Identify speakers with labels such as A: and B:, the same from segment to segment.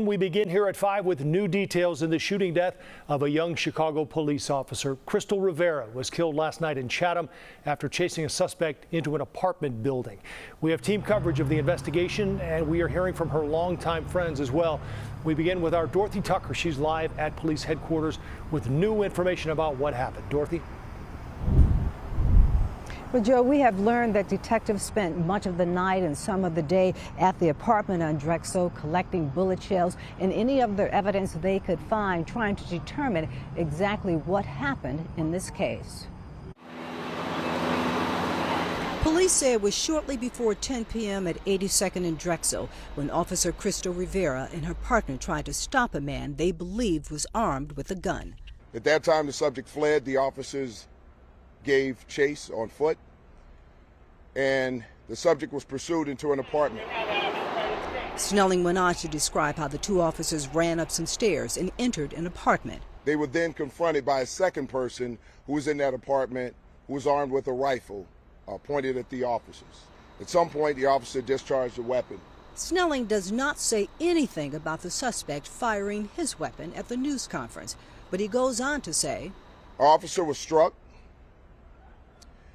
A: Chatham. We begin here at 5 with new details in the shooting death of a young Chicago police officer. Krystal Rivera was killed last night in Chatham after chasing a suspect into an apartment building. We have team coverage of the investigation, and we are hearing from her longtime friends as well. We begin with our Dorothy Tucker. She's live at police headquarters with new information about what happened. Dorothy?
B: Well, Joe, we have learned that detectives spent much of the night and some of the day at the apartment on Drexel collecting bullet shells and any other evidence they could find, trying to determine exactly what happened in this case. Police say it was shortly before 10 p.m. at 82nd and Drexel when Officer Krystal Rivera and her partner tried to stop a man they believed was armed with a gun.
C: At that time, the subject fled. The officers gave chase on foot, and the subject was pursued into an apartment.
B: Snelling went on to describe how the two officers ran up some stairs and entered an apartment.
C: They were then confronted by a second person who was in that apartment, who was armed with a rifle pointed at the officers. At some point, the officer discharged a weapon.
B: Snelling does not say anything about the suspect firing his weapon at the news conference, but he goes on to say,
C: Our officer was struck.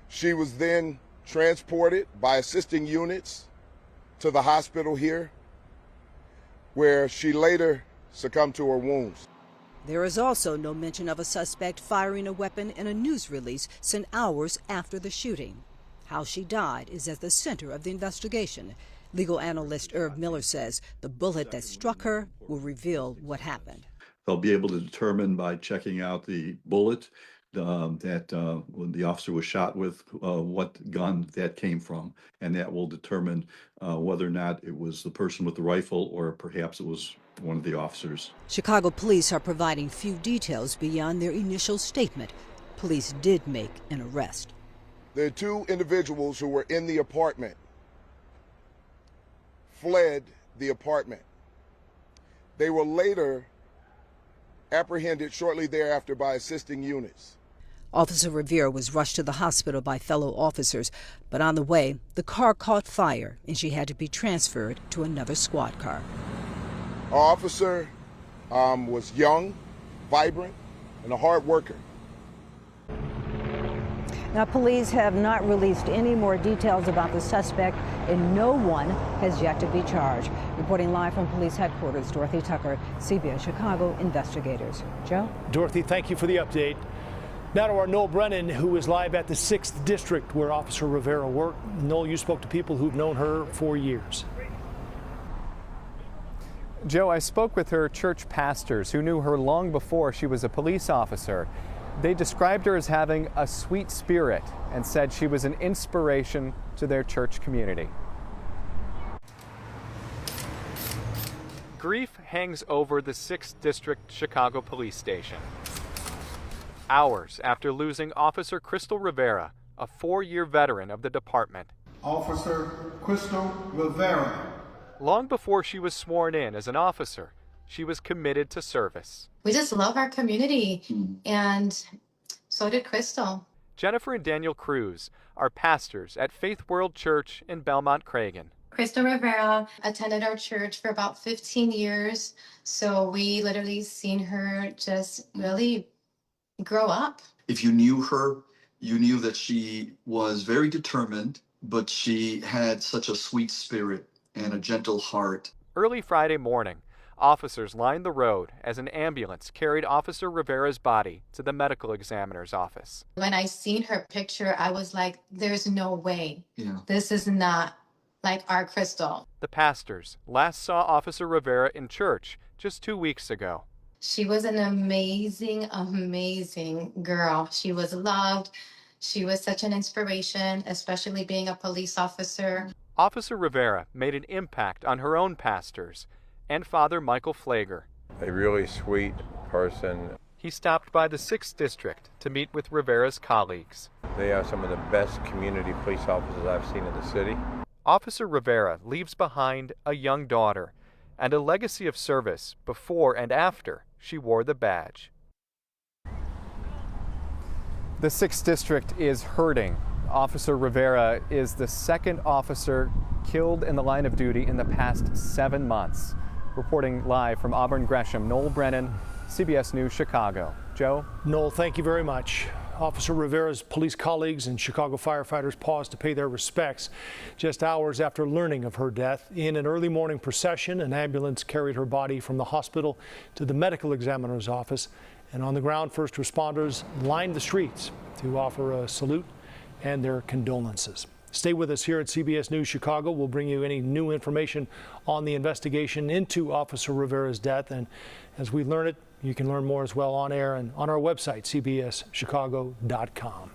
C: She was then transported by assisting units to the hospital here, where she later succumbed to her wounds.
B: There is also no mention of a suspect firing a weapon in a news release sent hours after the shooting. How she died is at the center of the investigation. Legal analyst Irv Miller says the bullet that struck her will reveal what happened.
D: They'll be able to determine by checking out the bullet that when the officer was shot with, what gun that came from, and that will determine whether or not it was the person with the rifle or perhaps it was one of the officers.
B: Chicago police are providing few details beyond their initial statement. Police did make an arrest.
C: The two individuals who were in the apartment fled the apartment. They were later apprehended shortly thereafter by assisting units.
B: Officer Rivera was rushed to the hospital by fellow officers, but on the way, the car caught fire and she had to be transferred to another squad car.
C: Our officer was young, vibrant, and a hard worker.
B: Now, police have not released any more details about the suspect, and no one has yet to be charged. Reporting live from police headquarters, Dorothy Tucker, CBS Chicago Investigators. Joe?
A: Dorothy, thank you for the update. Now to our Noel Brennan, who is live at the 6th District where Officer Rivera worked. Noel, you spoke to people who've known her for years.
E: Joe, I spoke with her church pastors who knew her long before she was a police officer. They described her as having a sweet spirit and said she was an inspiration to their church community. Grief hangs over the 6th District Chicago Police Station. Hours after losing Officer Krystal Rivera, a 4-year veteran of the department.
F: Officer Krystal Rivera.
E: Long before she was sworn in as an officer, she was committed to service.
G: We just love our community, and so did Krystal.
E: Jennifer and Daniel Cruz are pastors at Faith World Church in Belmont Cragen.
G: Krystal Rivera attended our church for about 15 years, so we literally seen her just really grow up.
H: If you knew her, you knew that she was very determined, but she had such a sweet spirit and a gentle heart.
E: Early Friday morning, officers lined the road as an ambulance carried Officer Rivera's body to the medical examiner's office.
G: When I seen her picture, I was like, there's no way. This is not like our Krystal.
E: The pastors last saw Officer Rivera in church just 2 weeks ago.
G: She was an amazing, amazing girl. She was loved. She was such an inspiration, especially being a police officer.
E: Officer Rivera made an impact on her own pastors and Father Michael Flager.
I: A really sweet person.
E: He stopped by the 6th District to meet with Rivera's colleagues.
I: They are some of the best community police officers I've seen in the city.
E: Officer Rivera leaves behind a young daughter and a legacy of service before and after she wore the badge. The 6th District is hurting. Officer Rivera is the second officer killed in the line of duty in the past 7 months. Reporting live from Auburn Gresham, Noel Brennan, CBS News, Chicago. Joe?
A: Noel, thank you very much. Officer Rivera's police colleagues and Chicago firefighters paused to pay their respects just hours after learning of her death. In an early morning procession, an ambulance carried her body from the hospital to the medical examiner's office. And on the ground, first responders lined the streets to offer a salute and their condolences. Stay with us here at CBS News Chicago. We'll bring you any new information on the investigation into Officer Rivera's death. And as we learn it, you can learn more as well on air and on our website, cbschicago.com.